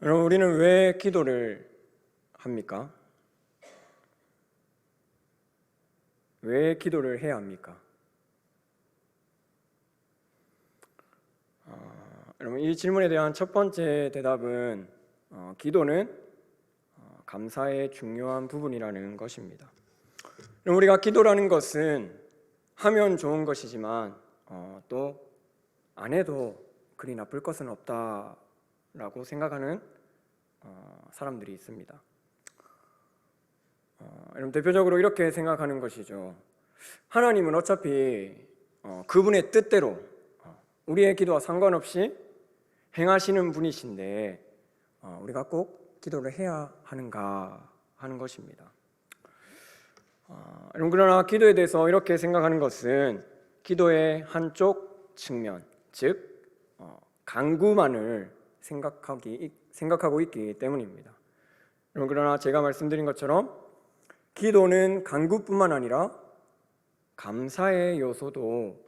여러분, 우리는 왜 기도를 합니까? 왜 기도를 해야 합니까? 여러분, 이 질문에 대한 첫 번째 대답은 기도는 감사의 중요한 부분이라는 것입니다. 우리가 기도라는 것은 하면 좋은 것이지만 또 안 해도 그리 나쁠 것은 없다라고 생각하는 사람들이 있습니다. 여러분, 대표적으로 이렇게 생각하는 것이죠. 하나님은 어차피 그분의 뜻대로 우리의 기도와 상관없이 행하시는 분이신데 우리가 꼭 기도를 해야 하는가 하는 것입니다. 그러나 기도에 대해서 이렇게 생각하는 것은 기도의 한쪽 측면, 즉 간구만을 생각하고 있기 때문입니다. 그러나 제가 말씀드린 것처럼 기도는 간구뿐만 아니라 감사의 요소도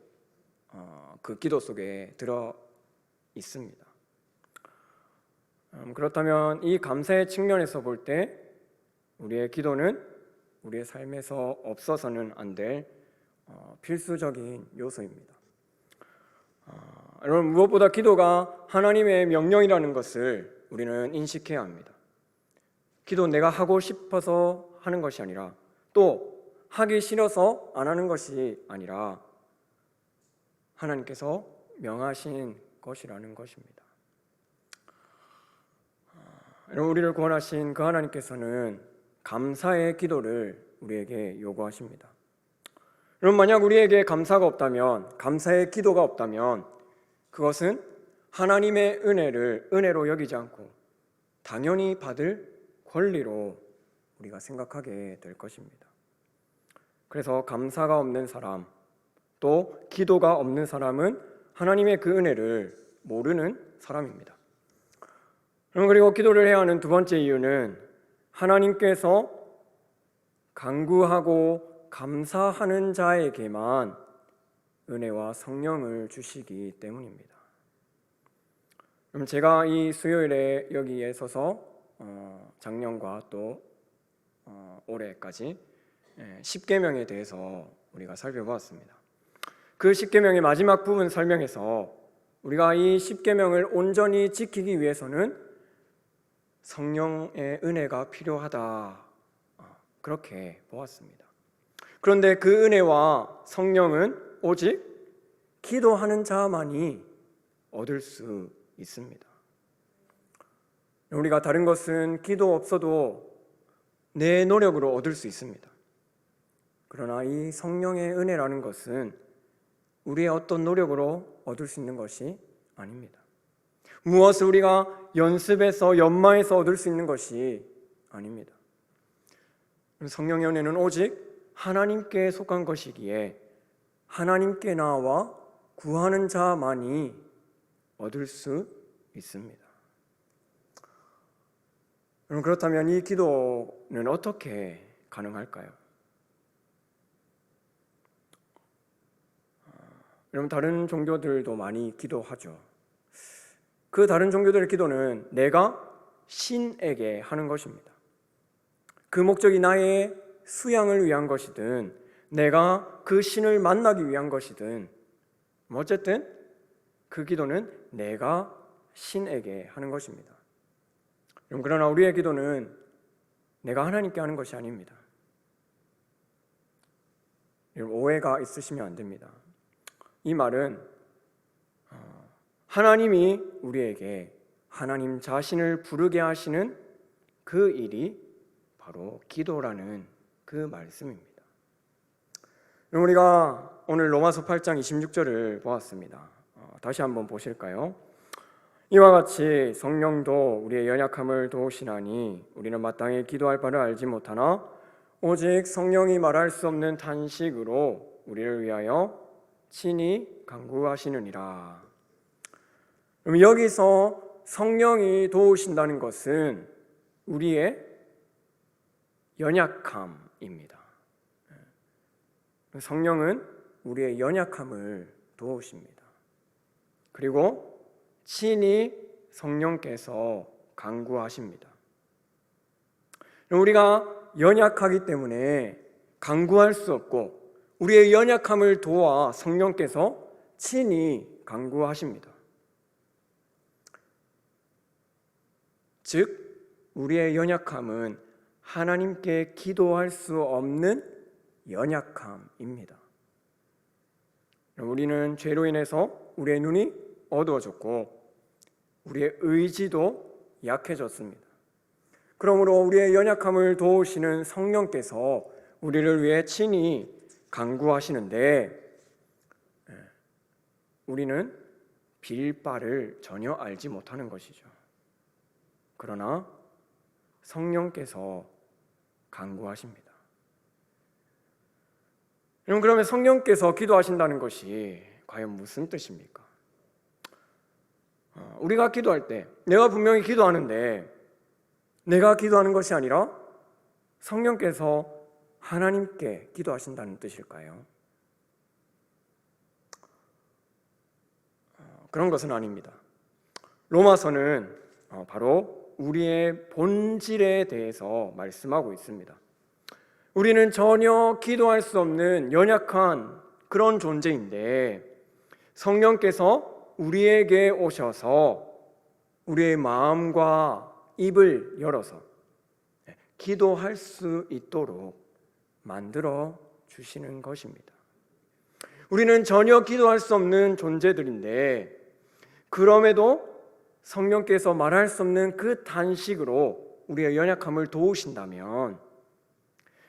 그 기도 속에 들어 있습니다. 그렇다면 이 감사의 측면에서 볼 때 우리의 기도는 우리의 삶에서 없어서는 안 될 필수적인 요소입니다. 여러분, 무엇보다 기도가 하나님의 명령이라는 것을 우리는 인식해야 합니다. 기도 내가 하고 싶어서 하는 것이 아니라 또 하기 싫어서 안 하는 것이 아니라 하나님께서 명하신 것이라는 것입니다. 여러분, 우리를 구원하신 그 하나님께서는 감사의 기도를 우리에게 요구하십니다. 여러분, 만약 우리에게 감사가 없다면, 감사의 기도가 없다면 그것은 하나님의 은혜를 은혜로 여기지 않고 당연히 받을 권리로 우리가 생각하게 될 것입니다. 그래서 감사가 없는 사람, 또 기도가 없는 사람은 하나님의 그 은혜를 모르는 사람입니다. 그리고 기도를 해야 하는 두 번째 이유는 하나님께서 간구하고 감사하는 자에게만 은혜와 성령을 주시기 때문입니다. 그럼 제가 이 수요일에 여기에 서서 작년과 또 올해까지 10계명에 대해서 우리가 살펴보았습니다. 그 10계명의 마지막 부분 설명에서 우리가 이 10계명을 온전히 지키기 위해서는 성령의 은혜가 필요하다, 그렇게 보았습니다. 그런데 그 은혜와 성령은 오직 기도하는 자만이 얻을 수 있습니다. 우리가 다른 것은 기도 없어도 내 노력으로 얻을 수 있습니다. 그러나 이 성령의 은혜라는 것은 우리의 어떤 노력으로 얻을 수 있는 것이 아닙니다. 무엇을 우리가 연습해서 연마해서 얻을 수 있는 것이 아닙니다. 성령의 은혜는 오직 하나님께 속한 것이기에 하나님께 나와 구하는 자만이 얻을 수 있습니다. 그렇다면 이 기도는 어떻게 가능할까요? 여러분, 다른 종교들도 많이 기도하죠. 그 다른 종교들의 기도는 내가 신에게 하는 것입니다. 그 목적이 나의 수양을 위한 것이든 내가 그 신을 만나기 위한 것이든 어쨌든 그 기도는 내가 신에게 하는 것입니다. 그러나 우리의 기도는 내가 하나님께 하는 것이 아닙니다. 오해가 있으시면 안 됩니다. 이 말은 하나님이 우리에게 하나님 자신을 부르게 하시는 그 일이 바로 기도라는 그 말씀입니다. 우리가 오늘 로마서 8장 26절을 보았습니다. 다시 한번 보실까요? 이와 같이 성령도 우리의 연약함을 도우시나니 우리는 마땅히 기도할 바를 알지 못하나 오직 성령이 말할 수 없는 탄식으로 우리를 위하여 친히 간구하시느니라. 그럼 여기서 성령이 도우신다는 것은 우리의 연약함입니다. 성령은 우리의 연약함을 도우십니다. 그리고 친히 성령께서 간구하십니다. 우리가 연약하기 때문에 간구할 수 없고 우리의 연약함을 도와 성령께서 친히 간구하십니다. 즉 우리의 연약함은 하나님께 기도할 수 없는 연약함입니다. 우리는 죄로 인해서 우리의 눈이 어두워졌고 우리의 의지도 약해졌습니다. 그러므로 우리의 연약함을 도우시는 성령께서 우리를 위해 친히 간구하시는데 우리는 빌 바를 전혀 알지 못하는 것이죠. 그러나 성령께서 간구하십니다. 여러분, 그러면 성령께서 기도하신다는 것이 과연 무슨 뜻입니까? 우리가 기도할 때 내가 분명히 기도하는데 내가 기도하는 것이 아니라 성령께서 하나님께 기도하신다는 뜻일까요? 그런 것은 아닙니다. 로마서는 바로 우리의 본질에 대해서 말씀하고 있습니다. 우리는 전혀 기도할 수 없는 연약한 그런 존재인데 성령께서 우리에게 오셔서 우리의 마음과 입을 열어서 기도할 수 있도록 만들어 주시는 것입니다. 우리는 전혀 기도할 수 없는 존재들인데 그럼에도 성령께서 말할 수 없는 그 단식으로 우리의 연약함을 도우신다면,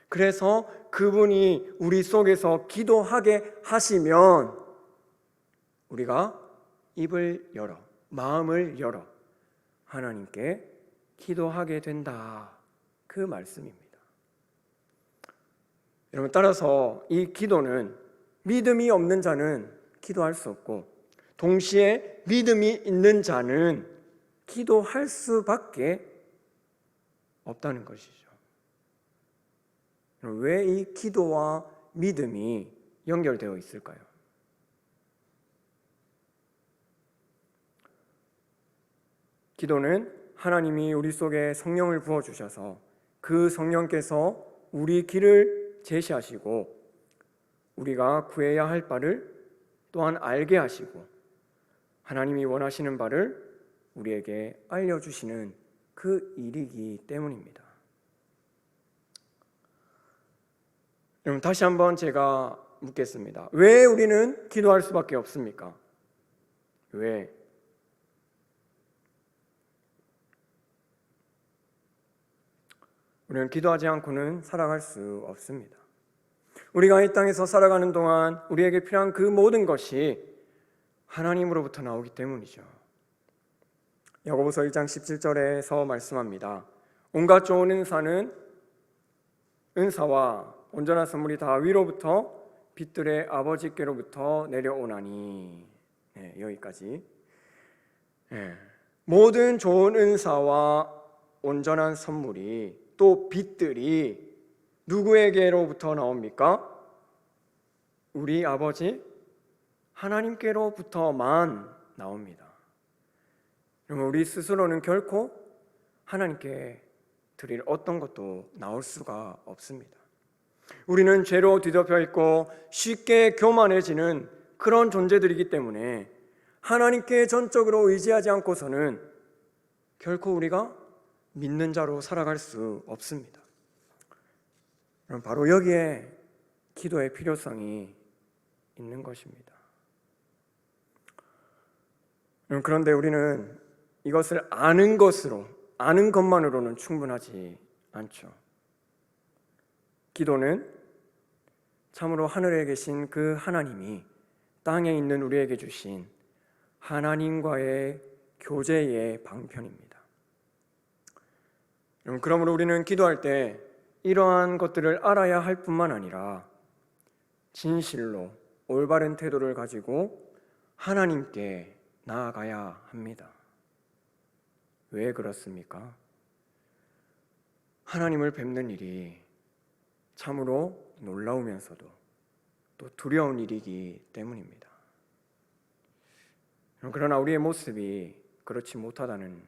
그래서 그분이 우리 속에서 기도하게 하시면 우리가 입을 열어, 마음을 열어 하나님께 기도하게 된다, 그 말씀입니다. 여러분, 따라서 이 기도는 믿음이 없는 자는 기도할 수 없고 동시에 믿음이 있는 자는 기도할 수밖에 없다는 것이죠. 왜 이 기도와 믿음이 연결되어 있을까요? 기도는 하나님이 우리 속에 성령을 부어주셔서 그 성령께서 우리 길을 제시하시고 우리가 구해야 할 바를 또한 알게 하시고 하나님이 원하시는 바를 우리에게 알려주시는 그 일이기 때문입니다. 여러분, 다시 한번 제가 묻겠습니다. 왜 우리는 기도할 수밖에 없습니까? 왜? 우리는 기도하지 않고는 살아갈 수 없습니다. 우리가 이 땅에서 살아가는 동안 우리에게 필요한 그 모든 것이 하나님으로부터 나오기 때문이죠. 야고보서 1장 17절에서 말씀합니다. 온갖 좋은 은사와 온전한 선물이 다 위로부터 빛들의 아버지께로부터 내려오나니. 여기까지. 모든 좋은 은사와 온전한 선물이 또 빛들이 누구에게로부터 나옵니까? 우리 아버지 하나님께로부터만 나옵니다. 그러면 우리 스스로는 결코 하나님께 드릴 어떤 것도 나올 수가 없습니다. 우리는 죄로 뒤덮여 있고 쉽게 교만해지는 그런 존재들이기 때문에 하나님께 전적으로 의지하지 않고서는 결코 우리가 믿는 자로 살아갈 수 없습니다. 그럼 바로 여기에 기도의 필요성이 있는 것입니다. 그런데 우리는 이것을 아는 것만으로는 충분하지 않죠. 기도는 참으로 하늘에 계신 그 하나님이 땅에 있는 우리에게 주신 하나님과의 교제의 방편입니다. 그러므로 우리는 기도할 때 이러한 것들을 알아야 할 뿐만 아니라 진실로 올바른 태도를 가지고 하나님께 나아가야 합니다. 왜 그렇습니까? 하나님을 뵙는 일이 참으로 놀라우면서도 또 두려운 일이기 때문입니다. 그러나 우리의 모습이 그렇지 못하다는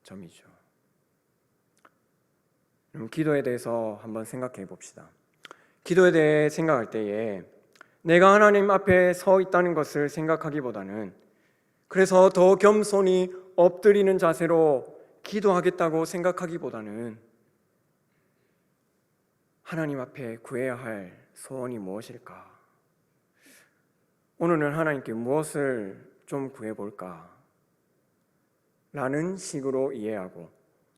점이죠. 그럼 기도에 대해서 한번 생각해 봅시다. 기도에 대해 생각할 때에 내가 하나님 앞에 서 있다는 것을 생각하기보다는, 그래서 더 겸손히 엎드리는 자세로 기도하겠다고 생각하기보다는 하나님 앞에 구해야 할 소원이 무엇일까? 오늘은 하나님께 무엇을 좀 구해볼까? 라는 식으로 이해하고,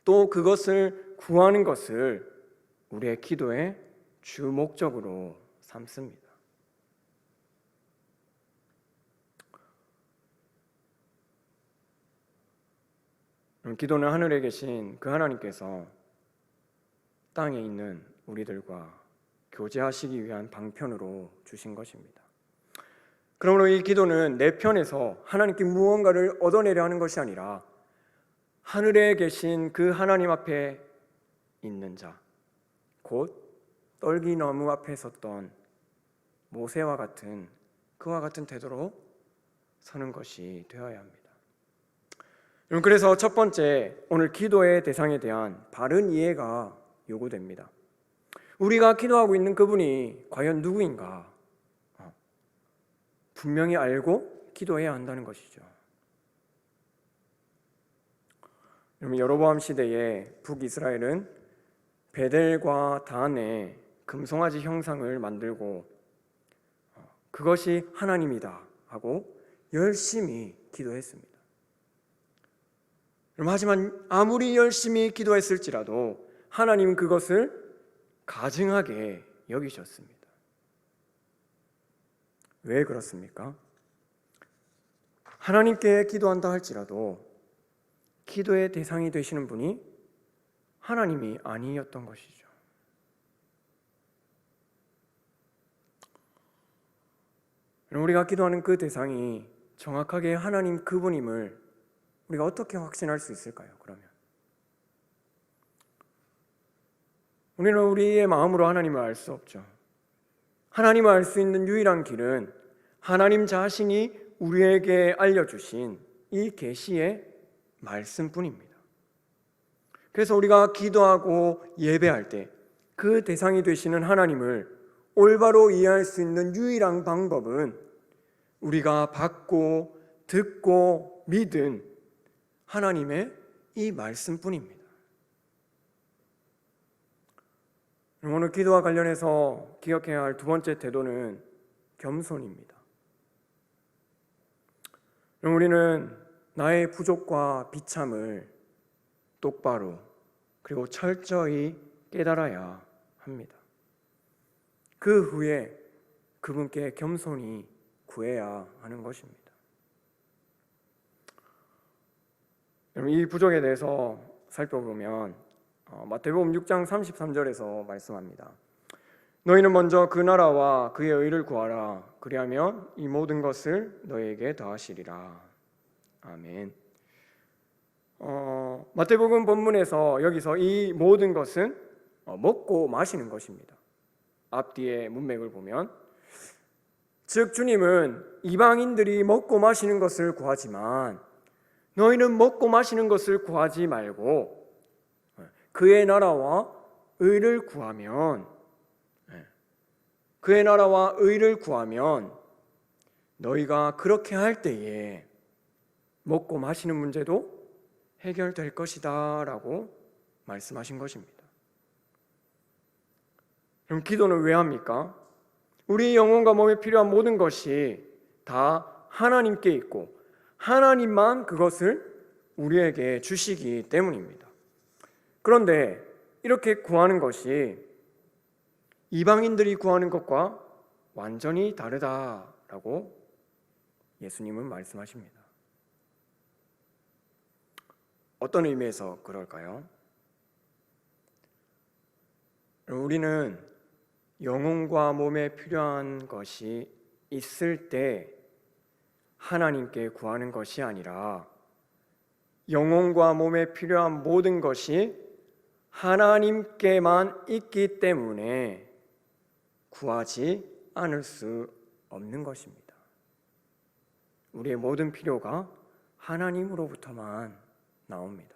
또 그것을 구하는 것을 우리의 기도의 주 목적으로 삼습니다. 기도는 하늘에 계신 그 하나님께서 땅에 있는 우리들과 교제하시기 위한 방편으로 주신 것입니다. 그러므로 이 기도는 내 편에서 하나님께 무언가를 얻어내려 하는 것이 아니라 하늘에 계신 그 하나님 앞에 있는 자, 곧 떨기나무 앞에 섰던 모세와 같은 그와 같은 태도로 서는 것이 되어야 합니다. 그래서 첫 번째, 오늘 기도의 대상에 대한 바른 이해가 요구됩니다. 우리가 기도하고 있는 그분이 과연 누구인가? 분명히 알고 기도해야 한다는 것이죠. 여로보암 시대에 북이스라엘은 베델과 단에 금송아지 형상을 만들고 그것이 하나님이다 하고 열심히 기도했습니다. 하지만 아무리 열심히 기도했을지라도 하나님은 그것을 가증하게 여기셨습니다. 왜 그렇습니까? 하나님께 기도한다 할지라도 기도의 대상이 되시는 분이 하나님이 아니었던 것이죠. 우리가 기도하는 그 대상이 정확하게 하나님 그분임을 우리가 어떻게 확신할 수 있을까요? 그러면 우리는 우리의 마음으로 하나님을 알 수 없죠. 하나님을 알 수 있는 유일한 길은 하나님 자신이 우리에게 알려주신 이 계시의 말씀뿐입니다. 그래서 우리가 기도하고 예배할 때 그 대상이 되시는 하나님을 올바로 이해할 수 있는 유일한 방법은 우리가 받고 듣고 믿은 하나님의 이 말씀뿐입니다. 오늘 기도와 관련해서 기억해야 할 두 번째 태도는 겸손입니다. 우리는 나의 부족과 비참을 똑바로 그리고 철저히 깨달아야 합니다. 그 후에 그분께 겸손히 구해야 하는 것입니다. 이 부족에 대해서 살펴보면 마태복음 6장 33절에서 말씀합니다. 너희는 먼저 그 나라와 그의 의를 구하라. 그리하면 이 모든 것을 너희에게 더하시리라. 아멘. 마태복음 본문에서 여기서 이 모든 것은 먹고 마시는 것입니다. 앞뒤의 문맥을 보면, 즉 주님은 이방인들이 먹고 마시는 것을 구하지만 너희는 먹고 마시는 것을 구하지 말고 그의 나라와 의를 구하면, 그의 나라와 의를 구하면 너희가 그렇게 할 때에 먹고 마시는 문제도 해결될 것이다 라고 말씀하신 것입니다. 그럼 기도는 왜 합니까? 우리 영혼과 몸에 필요한 모든 것이 다 하나님께 있고 하나님만 그것을 우리에게 주시기 때문입니다. 그런데 이렇게 구하는 것이 이방인들이 구하는 것과 완전히 다르다라고 예수님은 말씀하십니다. 어떤 의미에서 그럴까요? 우리는 영혼과 몸에 필요한 것이 있을 때 하나님께 구하는 것이 아니라 영혼과 몸에 필요한 모든 것이 하나님께만 있기 때문에 구하지 않을 수 없는 것입니다. 우리의 모든 필요가 하나님으로부터만 나옵니다.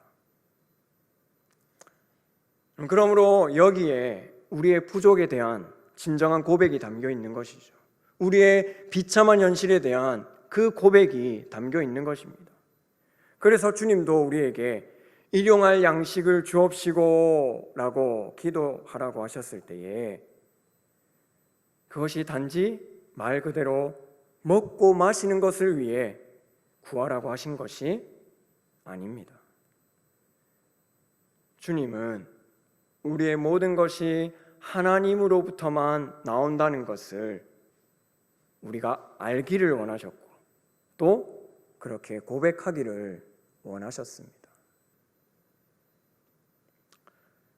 그러므로 여기에 우리의 부족에 대한 진정한 고백이 담겨 있는 것이죠. 우리의 비참한 현실에 대한 그 고백이 담겨 있는 것입니다. 그래서 주님도 우리에게 일용할 양식을 주옵시고 라고 기도하라고 하셨을 때에 그것이 단지 말 그대로 먹고 마시는 것을 위해 구하라고 하신 것이 아닙니다. 주님은 우리의 모든 것이 하나님으로부터만 나온다는 것을 우리가 알기를 원하셨고 또 그렇게 고백하기를 원하셨습니다.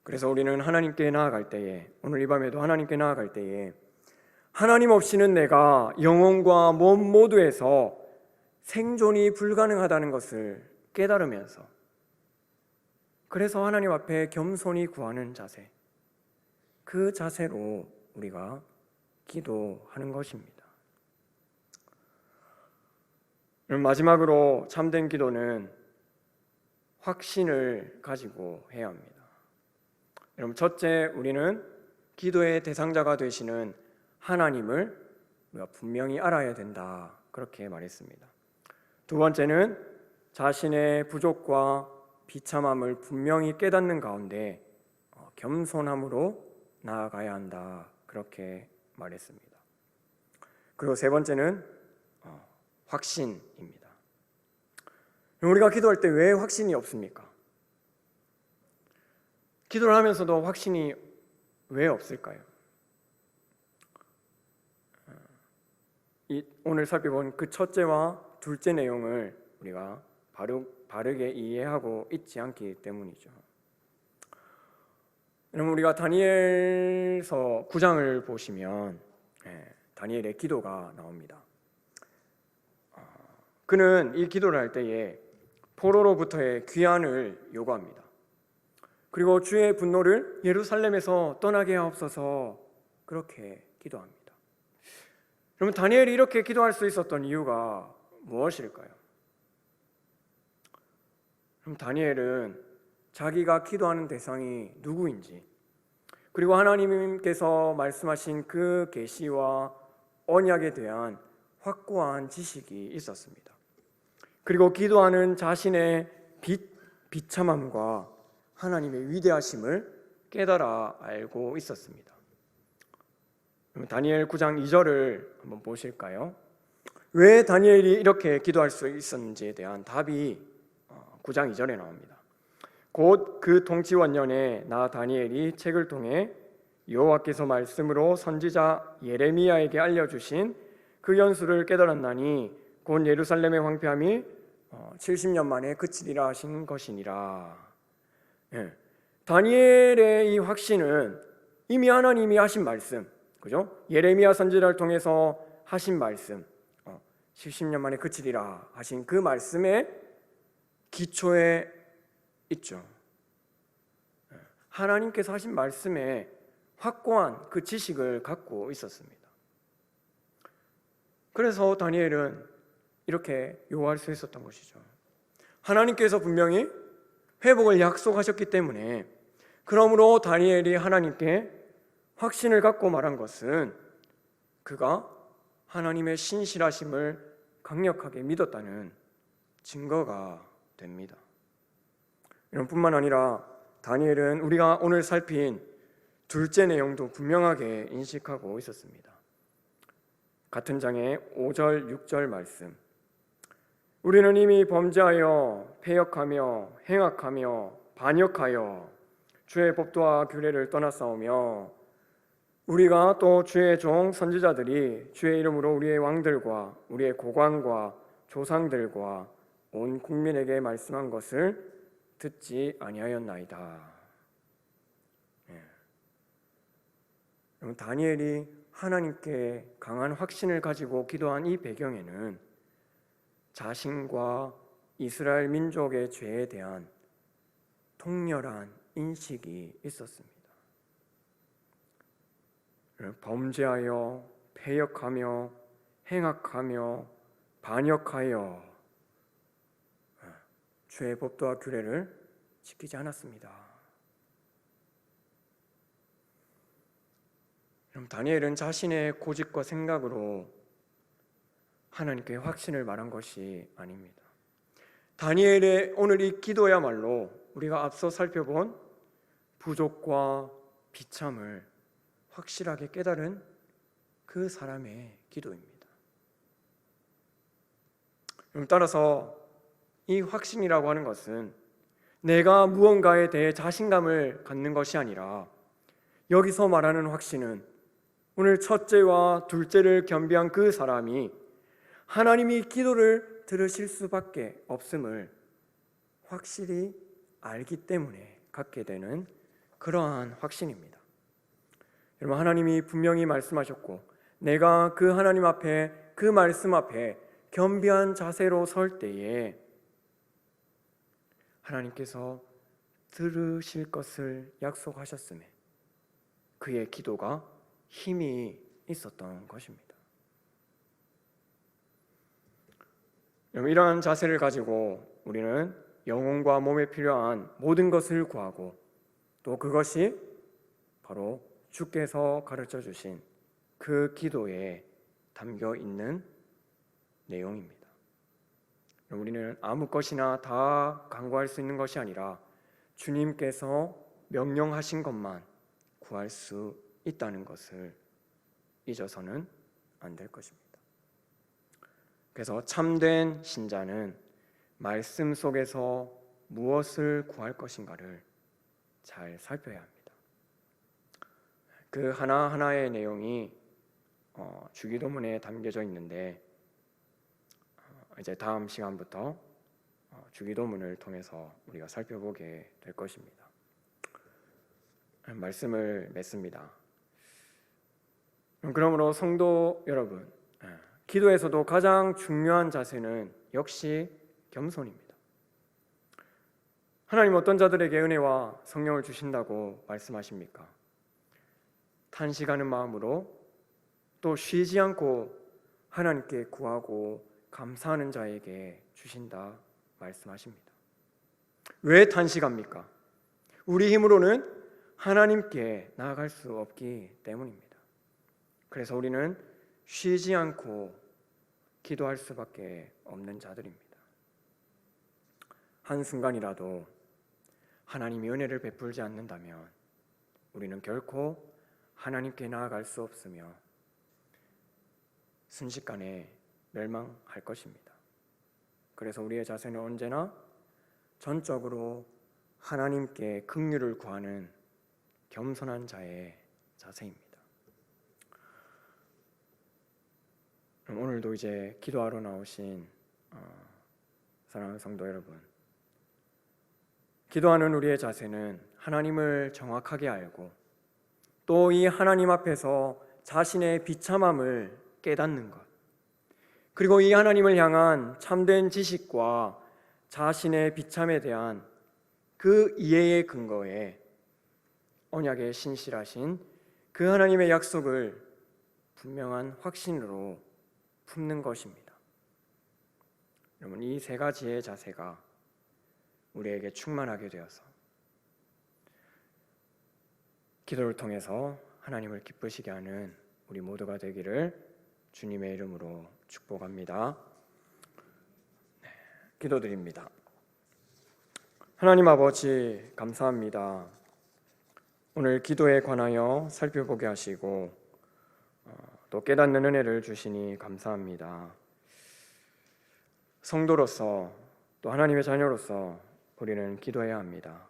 그래서 우리는 하나님께 나아갈 때에, 오늘 이 밤에도 하나님께 나아갈 때에 하나님 없이는 내가 영혼과 몸 모두에서 생존이 불가능하다는 것을 깨달으면서 그래서 하나님 앞에 겸손히 구하는 자세, 그 자세로 우리가 기도하는 것입니다. 마지막으로 참된 기도는 확신을 가지고 해야 합니다. 여러분, 첫째, 우리는 기도의 대상자가 되시는 하나님을 우리가 분명히 알아야 된다, 그렇게 말했습니다. 두 번째는 자신의 부족과 비참함을 분명히 깨닫는 가운데 겸손함으로 나아가야 한다, 그렇게 말했습니다. 그리고 세 번째는 확신입니다. 우리가 기도할 때 왜 확신이 없습니까? 기도를 하면서도 확신이 왜 없을까요? 오늘 살펴본 그 첫째와 둘째 내용을 우리가 바르게 이해하고 있지 않기 때문이죠. 여러분, 우리가 다니엘서 9장을 보시면 다니엘의 기도가 나옵니다. 그는 이 기도를 할 때에 포로로부터의 귀환을 요구합니다. 그리고 주의 분노를 예루살렘에서 떠나게 하옵소서, 그렇게 기도합니다. 그러면 다니엘이 이렇게 기도할 수 있었던 이유가 무엇일까요? 그럼 다니엘은 자기가 기도하는 대상이 누구인지, 그리고 하나님께서 말씀하신 그 계시와 언약에 대한 확고한 지식이 있었습니다. 그리고 기도하는 자신의 비참함과 하나님의 위대하심을 깨달아 알고 있었습니다. 다니엘 9장 2절을 한번 보실까요? 왜 다니엘이 이렇게 기도할 수 있었는지에 대한 답이 9장 2절에 나옵니다. 곧 그 통치원년에 나 다니엘이 책을 통해 여호와께서 말씀으로 선지자 예레미야에게 알려주신 그 연수를 깨달았나니 곧 예루살렘의 황폐함이 70년 만에 그치리라 하신 것이니라. 다니엘의 이 확신은 이미 하나님이 하신 말씀, 그죠? 예레미야 선지자를 통해서 하신 말씀, 70년 만에 그치리라 하신 그 말씀의 기초에 있죠. 하나님께서 하신 말씀에 확고한 그 지식을 갖고 있었습니다. 그래서 다니엘은 이렇게 요구할 수 있었던 것이죠. 하나님께서 분명히 회복을 약속하셨기 때문에, 그러므로 다니엘이 하나님께 확신을 갖고 말한 것은 그가 하나님의 신실하심을 강력하게 믿었다는 증거가 됩니다. 이런 뿐만 아니라 다니엘은 우리가 오늘 살핀 둘째 내용도 분명하게 인식하고 있었습니다. 같은 장의 5절, 6절 말씀, 우리는 이미 범죄하여 패역하며 행악하며 반역하여 주의 법도와 규례를 떠나싸우며 우리가 또 주의 종 선지자들이 주의 이름으로 우리의 왕들과 우리의 고관과 조상들과 온 국민에게 말씀한 것을 듣지 아니하였나이다. 다니엘이 하나님께 강한 확신을 가지고 기도한 이 배경에는 자신과 이스라엘 민족의 죄에 대한 통렬한 인식이 있었습니다. 범죄하여 패역하며 행악하며 반역하여 주의 법도와 규례를 지키지 않았습니다. 그럼 다니엘은 자신의 고집과 생각으로 하나님께 확신을 말한 것이 아닙니다. 다니엘의 오늘 이 기도야말로 우리가 앞서 살펴본 부족과 비참을 확실하게 깨달은 그 사람의 기도입니다. 따라서 이 확신이라고 하는 것은 내가 무언가에 대해 자신감을 갖는 것이 아니라, 여기서 말하는 확신은 오늘 첫째와 둘째를 겸비한 그 사람이 하나님이 기도를 들으실 수밖에 없음을 확실히 알기 때문에 갖게 되는 그러한 확신입니다. 여러분, 하나님이 분명히 말씀하셨고 내가 그 하나님 앞에, 그 말씀 앞에 겸비한 자세로 설 때에 하나님께서 들으실 것을 약속하셨음에 그의 기도가 힘이 있었던 것입니다. 여러분, 이러한 자세를 가지고 우리는 영혼과 몸에 필요한 모든 것을 구하고, 또 그것이 바로 주께서 가르쳐 주신 그 기도에 담겨 있는 내용입니다. 우리는 아무 것이나 다 간구할 수 있는 것이 아니라 주님께서 명령하신 것만 구할 수 있다는 것을 잊어서는 안 될 것입니다. 그래서 참된 신자는 말씀 속에서 무엇을 구할 것인가를 잘 살펴야 합니다. 그 하나하나의 내용이 주기도문에 담겨져 있는데, 이제 다음 시간부터 주기도문을 통해서 우리가 살펴보게 될 것입니다. 말씀을 맺습니다. 그러므로 성도 여러분, 기도에서도 가장 중요한 자세는 역시 겸손입니다. 하나님 어떤 자들에게 은혜와 성령을 주신다고 말씀하십니까? 탄식하는 마음으로 또 쉬지 않고 하나님께 구하고 감사하는 자에게 주신다 말씀하십니다. 왜 탄식합니까? 우리 힘으로는 하나님께 나아갈 수 없기 때문입니다. 그래서 우리는 쉬지 않고 기도할 수밖에 없는 자들입니다. 한순간이라도 하나님이 은혜를 베풀지 않는다면 우리는 결코 하나님께 나아갈 수 없으며 순식간에 멸망할 것입니다. 그래서 우리의 자세는 언제나 전적으로 하나님께 긍휼을 구하는 겸손한 자의 자세입니다. 그럼 오늘도 이제 기도하러 나오신 사랑하는 성도 여러분, 기도하는 우리의 자세는 하나님을 정확하게 알고 또 이 하나님 앞에서 자신의 비참함을 깨닫는 것, 그리고 이 하나님을 향한 참된 지식과 자신의 비참에 대한 그 이해의 근거에 언약에 신실하신 그 하나님의 약속을 분명한 확신으로 품는 것입니다. 여러분, 이 세 가지의 자세가 우리에게 충만하게 되어서 기도를 통해서 하나님을 기쁘시게 하는 우리 모두가 되기를 주님의 이름으로 축복합니다. 기도드립니다. 하나님 아버지, 감사합니다. 오늘 기도에 관하여 살펴보게 하시고 또 깨닫는 은혜를 주시니 감사합니다. 성도로서 또 하나님의 자녀로서 우리는 기도해야 합니다.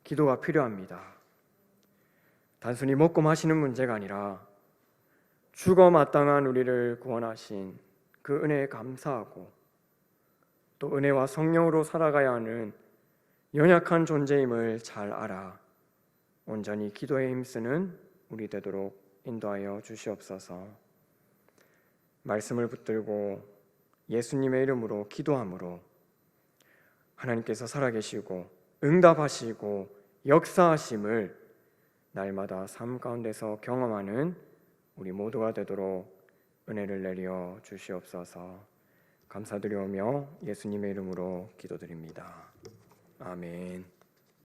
기도가 필요합니다. 단순히 먹고 마시는 문제가 아니라 죽어 마땅한 우리를 구원하신 그 은혜에 감사하고 또 은혜와 성령으로 살아가야 하는 연약한 존재임을 잘 알아 온전히 기도에 힘쓰는 우리 되도록 인도하여 주시옵소서. 말씀을 붙들고 예수님의 이름으로 기도함으로 하나님께서 살아계시고 응답하시고 역사하심을 날마다 삶 가운데서 경험하는 우리 모두가 되도록 은혜를 내려 주시옵소서. 감사드리오며 예수님의 이름으로 기도드립니다. 아멘.